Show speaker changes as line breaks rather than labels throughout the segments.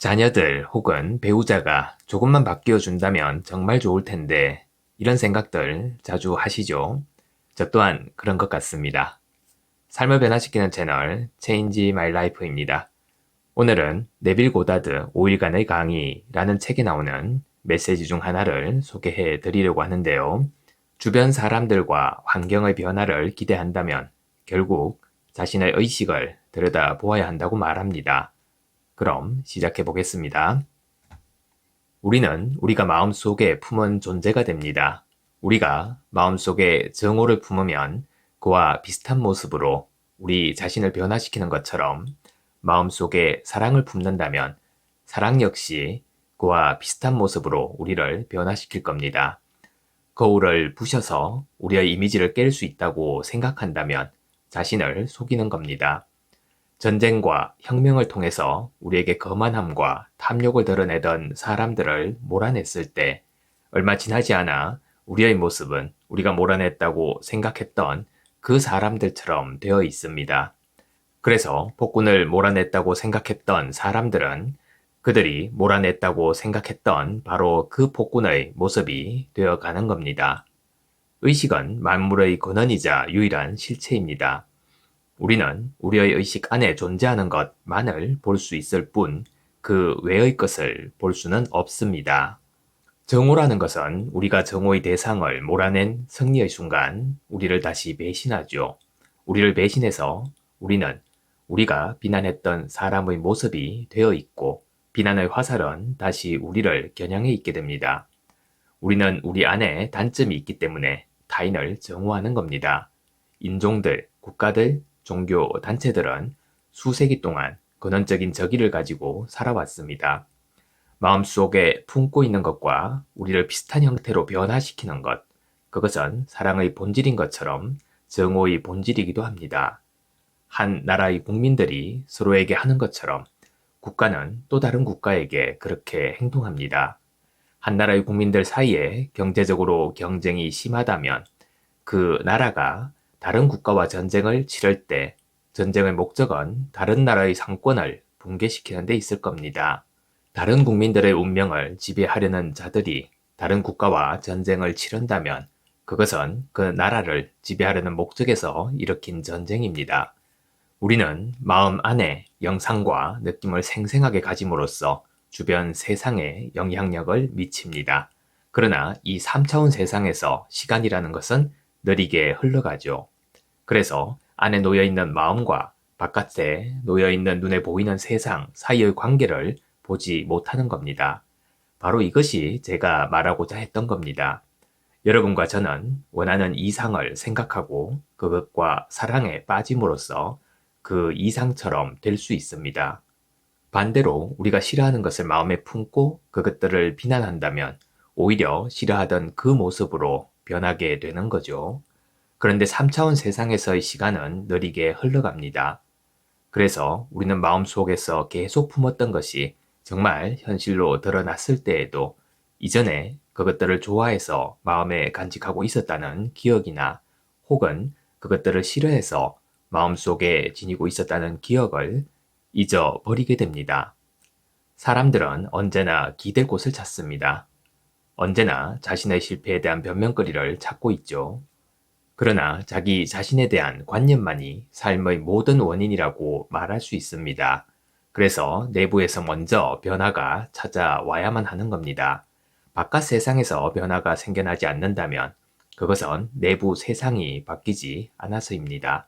자녀들 혹은 배우자가 조금만 바뀌어준다면 정말 좋을 텐데, 이런 생각들 자주 하시죠? 저 또한 그런 것 같습니다. 삶을 변화시키는 채널 Change My Life입니다. 오늘은 네빌 고다드 5일간의 강의라는 책에 나오는 메시지 중 하나를 소개해 드리려고 하는데요. 주변 사람들과 환경의 변화를 기대한다면 결국 자신의 의식을 들여다보아야 한다고 말합니다. 그럼 시작해 보겠습니다. 우리는 우리가 마음속에 품은 존재가 됩니다. 우리가 마음속에 정오를 품으면 그와 비슷한 모습으로 우리 자신을 변화시키는 것처럼 마음속에 사랑을 품는다면 사랑 역시 그와 비슷한 모습으로 우리를 변화시킬 겁니다. 거울을 부셔서 우리의 이미지를 깰 수 있다고 생각한다면 자신을 속이는 겁니다. 전쟁과 혁명을 통해서 우리에게 거만함과 탐욕을 드러내던 사람들을 몰아냈을 때 얼마 지나지 않아 우리의 모습은 우리가 몰아냈다고 생각했던 그 사람들처럼 되어 있습니다. 그래서 폭군을 몰아냈다고 생각했던 사람들은 그들이 몰아냈다고 생각했던 바로 그 폭군의 모습이 되어 가는 겁니다. 의식은 만물의 근원이자 유일한 실체입니다. 우리는 우리의 의식 안에 존재하는 것만을 볼 수 있을 뿐, 그 외의 것을 볼 수는 없습니다. 정오라는 것은 우리가 정오의 대상을 몰아낸 승리의 순간, 우리를 다시 배신하죠. 우리를 배신해서 우리는 우리가 비난했던 사람의 모습이 되어 있고, 비난의 화살은 다시 우리를 겨냥해 있게 됩니다. 우리는 우리 안에 단점이 있기 때문에 타인을 정오하는 겁니다. 인종들, 국가들, 종교, 단체들은 수세기 동안 근원적인 적의를 가지고 살아왔습니다. 마음속에 품고 있는 것과 우리를 비슷한 형태로 변화시키는 것, 그것은 사랑의 본질인 것처럼 정오의 본질이기도 합니다. 한 나라의 국민들이 서로에게 하는 것처럼 국가는 또 다른 국가에게 그렇게 행동합니다. 한 나라의 국민들 사이에 경제적으로 경쟁이 심하다면 그 나라가 다른 국가와 전쟁을 치를 때 전쟁의 목적은 다른 나라의 상권을 붕괴시키는 데 있을 겁니다. 다른 국민들의 운명을 지배하려는 자들이 다른 국가와 전쟁을 치른다면 그것은 그 나라를 지배하려는 목적에서 일으킨 전쟁입니다. 우리는 마음 안에 영상과 느낌을 생생하게 가짐으로써 주변 세상에 영향력을 미칩니다. 그러나 이 3차원 세상에서 시간이라는 것은 느리게 흘러가죠. 그래서 안에 놓여있는 마음과 바깥에 놓여있는 눈에 보이는 세상 사이의 관계를 보지 못하는 겁니다. 바로 이것이 제가 말하고자 했던 겁니다. 여러분과 저는 원하는 이상을 생각하고 그것과 사랑에 빠짐으로써 그 이상처럼 될 수 있습니다. 반대로 우리가 싫어하는 것을 마음에 품고 그것들을 비난한다면 오히려 싫어하던 그 모습으로 변하게 되는 거죠. 그런데 3차원 세상에서의 시간은 느리게 흘러갑니다. 그래서 우리는 마음속에서 계속 품었던 것이 정말 현실로 드러났을 때에도 이전에 그것들을 좋아해서 마음에 간직하고 있었다는 기억이나 혹은 그것들을 싫어해서 마음속에 지니고 있었다는 기억을 잊어버리게 됩니다. 사람들은 언제나 기댈 곳을 찾습니다. 언제나 자신의 실패에 대한 변명거리를 찾고 있죠. 그러나 자기 자신에 대한 관념만이 삶의 모든 원인이라고 말할 수 있습니다. 그래서 내부에서 먼저 변화가 찾아와야만 하는 겁니다. 바깥 세상에서 변화가 생겨나지 않는다면 그것은 내부 세상이 바뀌지 않아서입니다.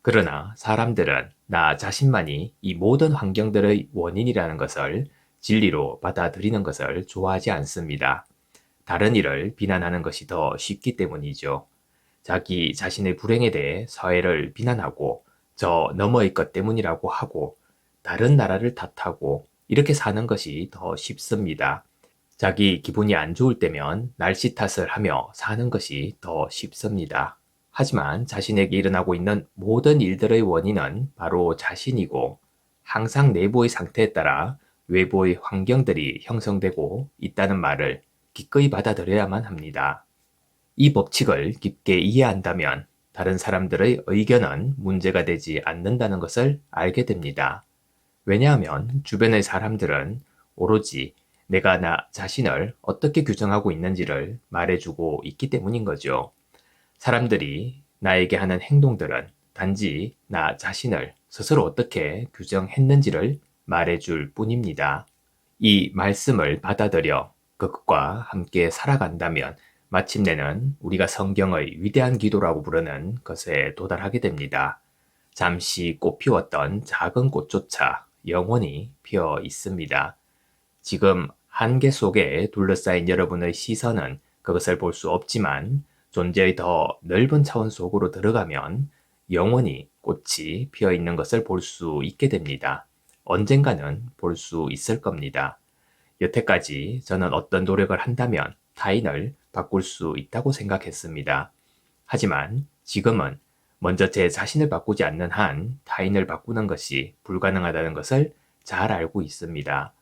그러나 사람들은 나 자신만이 이 모든 환경들의 원인이라는 것을 진리로 받아들이는 것을 좋아하지 않습니다. 다른 일을 비난하는 것이 더 쉽기 때문이죠. 자기 자신의 불행에 대해 사회를 비난하고 저 너머의 것 때문이라고 하고 다른 나라를 탓하고 이렇게 사는 것이 더 쉽습니다. 자기 기분이 안 좋을 때면 날씨 탓을 하며 사는 것이 더 쉽습니다. 하지만 자신에게 일어나고 있는 모든 일들의 원인은 바로 자신이고 항상 내부의 상태에 따라 외부의 환경들이 형성되고 있다는 말을 기꺼이 받아들여야만 합니다. 이 법칙을 깊게 이해한다면 다른 사람들의 의견은 문제가 되지 않는다는 것을 알게 됩니다. 왜냐하면 주변의 사람들은 오로지 내가 나 자신을 어떻게 규정하고 있는지를 말해주고 있기 때문인 거죠. 사람들이 나에게 하는 행동들은 단지 나 자신을 스스로 어떻게 규정했는지를 말해줄 뿐입니다. 이 말씀을 받아들여 그것과 함께 살아간다면 마침내는 우리가 성경의 위대한 기도라고 부르는 것에 도달하게 됩니다. 잠시 꽃 피웠던 작은 꽃조차 영원히 피어 있습니다. 지금 한계 속에 둘러싸인 여러분의 시선은 그것을 볼 수 없지만 존재의 더 넓은 차원 속으로 들어가면 영원히 꽃이 피어 있는 것을 볼 수 있게 됩니다. 언젠가는 볼 수 있을 겁니다. 여태까지 저는 어떤 노력을 한다면 타인을 바꿀 수 있다고 생각했습니다. 하지만 지금은 먼저 제 자신을 바꾸지 않는 한 타인을 바꾸는 것이 불가능하다는 것을 잘 알고 있습니다.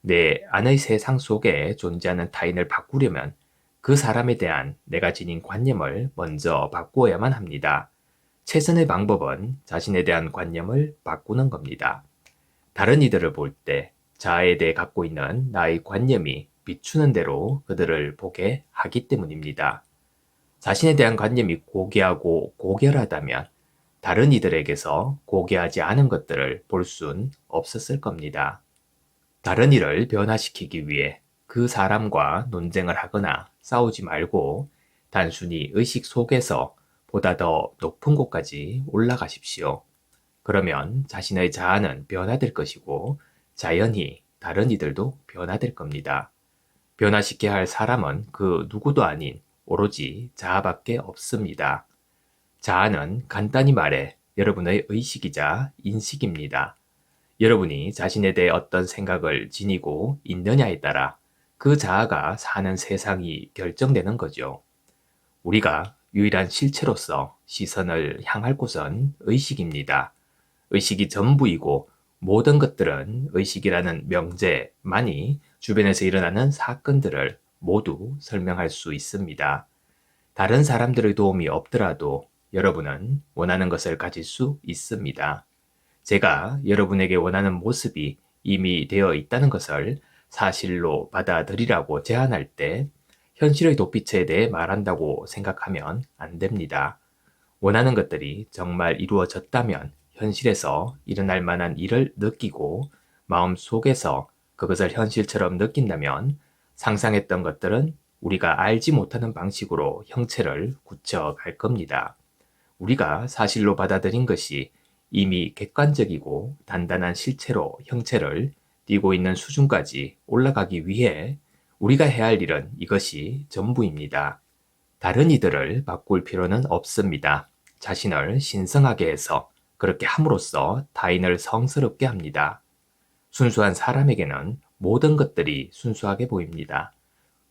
내 안의 세상 속에 존재하는 타인을 바꾸려면 그 사람에 대한 내가 지닌 관념을 먼저 바꾸어야만 합니다. 최선의 방법은 자신에 대한 관념을 바꾸는 겁니다. 다른 이들을 볼 때 자아에 대해 갖고 있는 나의 관념이 비추는 대로 그들을 보게 하기 때문입니다. 자신에 대한 관념이 고귀하고 고결하다면 다른 이들에게서 고귀하지 않은 것들을 볼 순 없었을 겁니다. 다른 이를 변화시키기 위해 그 사람과 논쟁을 하거나 싸우지 말고 단순히 의식 속에서 보다 더 높은 곳까지 올라가십시오. 그러면 자신의 자아는 변화될 것이고 자연히 다른 이들도 변화될 겁니다. 변화시켜야 할 사람은 그 누구도 아닌 오로지 자아밖에 없습니다. 자아는 간단히 말해 여러분의 의식이자 인식입니다. 여러분이 자신에 대해 어떤 생각을 지니고 있느냐에 따라 그 자아가 사는 세상이 결정되는 거죠. 우리가 유일한 실체로서 시선을 향할 곳은 의식입니다. 의식이 전부이고 모든 것들은 의식이라는 명제만이 주변에서 일어나는 사건들을 모두 설명할 수 있습니다. 다른 사람들의 도움이 없더라도 여러분은 원하는 것을 가질 수 있습니다. 제가 여러분에게 원하는 모습이 이미 되어 있다는 것을 사실로 받아들이라고 제안할 때 현실의 도피처에 대해 말한다고 생각하면 안 됩니다. 원하는 것들이 정말 이루어졌다면 현실에서 일어날 만한 일을 느끼고 마음 속에서 그것을 현실처럼 느낀다면 상상했던 것들은 우리가 알지 못하는 방식으로 형체를 굳혀갈 겁니다. 우리가 사실로 받아들인 것이 이미 객관적이고 단단한 실체로 형체를 띠고 있는 수준까지 올라가기 위해 우리가 해야 할 일은 이것이 전부입니다. 다른 이들을 바꿀 필요는 없습니다. 자신을 신성하게 해서 그렇게 함으로써 타인을 성스럽게 합니다. 순수한 사람에게는 모든 것들이 순수하게 보입니다.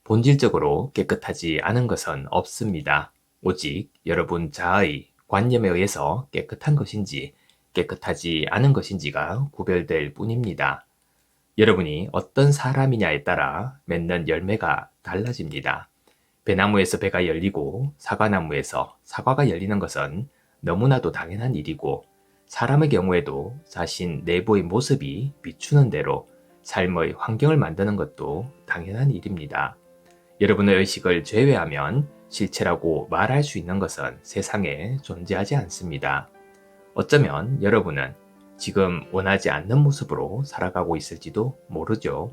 본질적으로 깨끗하지 않은 것은 없습니다. 오직 여러분 자아의 관념에 의해서 깨끗한 것인지 깨끗하지 않은 것인지가 구별될 뿐입니다. 여러분이 어떤 사람이냐에 따라 맺는 열매가 달라집니다. 배나무에서 배가 열리고 사과나무에서 사과가 열리는 것은 너무나도 당연한 일이고 사람의 경우에도 자신 내부의 모습이 비추는 대로 삶의 환경을 만드는 것도 당연한 일입니다. 여러분의 의식을 제외하면 실체라고 말할 수 있는 것은 세상에 존재하지 않습니다. 어쩌면 여러분은 지금 원하지 않는 모습으로 살아가고 있을지도 모르죠.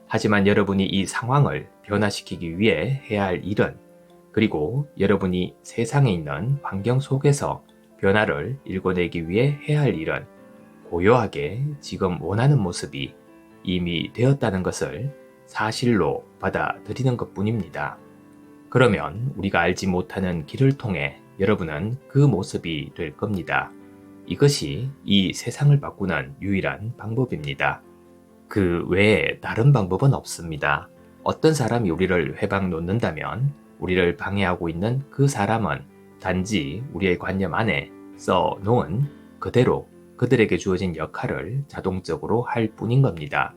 하지만 여러분이 이 상황을 변화시키기 위해 해야 할 일은 그리고 여러분이 세상에 있는 환경 속에서 변화를 일궈내기 위해 해야 할 일은 고요하게 지금 원하는 모습이 이미 되었다는 것을 사실로 받아들이는 것 뿐입니다. 그러면 우리가 알지 못하는 길을 통해 여러분은 그 모습이 될 겁니다. 이것이 이 세상을 바꾸는 유일한 방법입니다. 그 외에 다른 방법은 없습니다. 어떤 사람이 우리를 회방 놓는다면 우리를 방해하고 있는 그 사람은 단지 우리의 관념 안에 써 놓은 그대로 그들에게 주어진 역할을 자동적으로 할 뿐인 겁니다.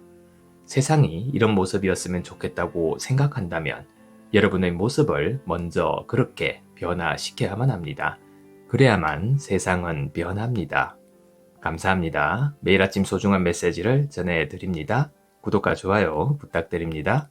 세상이 이런 모습이었으면 좋겠다고 생각한다면 여러분의 모습을 먼저 그렇게 변화시켜야만 합니다. 그래야만 세상은 변합니다. 감사합니다. 매일 아침 소중한 메시지를 전해드립니다. 구독과 좋아요 부탁드립니다.